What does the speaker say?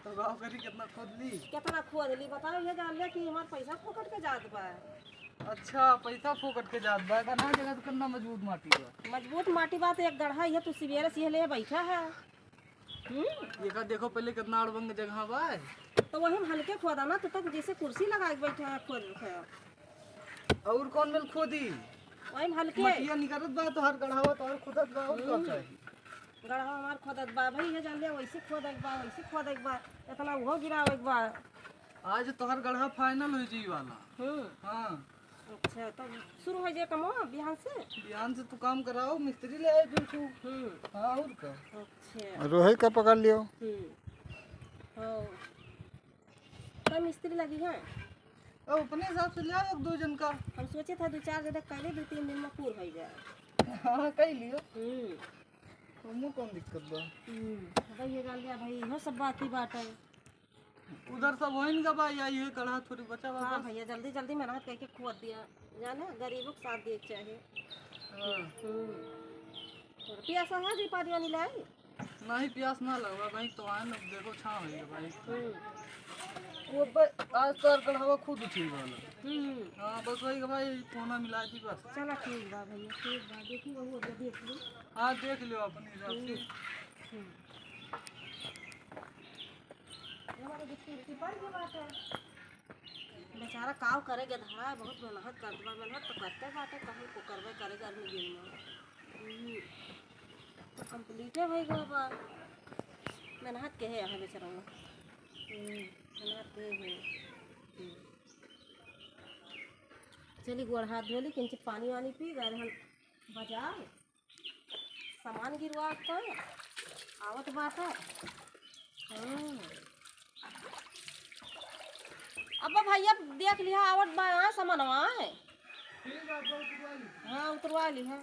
तो गाँव करी कितना खोद ली। कितना खोद ली बताओ, ये जान लिया कि हमारा पैसा फोकट के जात बा। अच्छा पैसा फोकट के जात बा, कना जगह तो कितना मजबूत माटी बा। मजबूत माटी बात एक गढ़ा है, तू सवेरे से ले बैठा है। ये का देखो पहले कितना अड़बंग जगह बा। तो वही हम हल्के खोदा ना, तो तक जैसे कुर्सी लगा के बैठा है खोद के। और कौन मिल खोदी वही हल्के मटिया निकलत बा तो हर गढ़ावा तो हर खुदत बा और का चाहिए। गढ़ा हमार खोदत बा भाई, ये जान लिया वैसे खोदक बा वैसे खोदक बा, इतना वो गिरावे बा। आज तो हर गढ़ा फाइनल हो जी वाला। हाँ अच्छा तो शुरू हो जाए कमो बिहान से। बिहान से तू काम कराओ, मिस्त्री ले आए जो तू। हाँ और का। अच्छा रोहित का पकड़ लियो। हाँ कोई मिस्त्री लगी है? अब अपने हिसाब से ले आओ एक दो जन का। हम सोचे था 2-4 जगह पहले 2-3 दिन में पूर हो जाए। हाँ कह लियो, तुमको कौन दिक्कत बा। भाई ये जान लिया भाई, यह सब बात ही बात है। उधर सब वही का भाई आई है कढ़ा थोड़ी बचा बा। हाँ भैया जल्दी जल्दी मेहनत करके खोद दिया, जाने गरीबों को साथ दिए चाहिए। प्यासा है जी पानी वानी लाई? नहीं प्यास ना लगा भाई, तो आए ना देखो छाव है भाई। वो आज तो हर गढ़ावा खुद उठी वाला। हाँ बस वही का भाई कोना मिला दी बस। चला ठीक बा भैया, ठीक बा, देखी वही देख ली। हाँ देख लियो अपने हिसाब से। हमारे जितनी पर ये बात है, बेचारा काव करे गधा बहुत मेहनत करता बा, मेहनत तो करते बाटे, कहीं को करवे करे गर्मी दिन में तो कंप्लीटे हो गया बा। मेहनत के है यहाँ बेचारा, मेहनत के है। चली गोड़ हाथ धोली, किंचित पानी वानी पी गए हम बाजार, सामान गिरवा कर आवत बाटे। अब भैया देख लिया आवत बा सामानवा है। हाँ उतरवा ली है।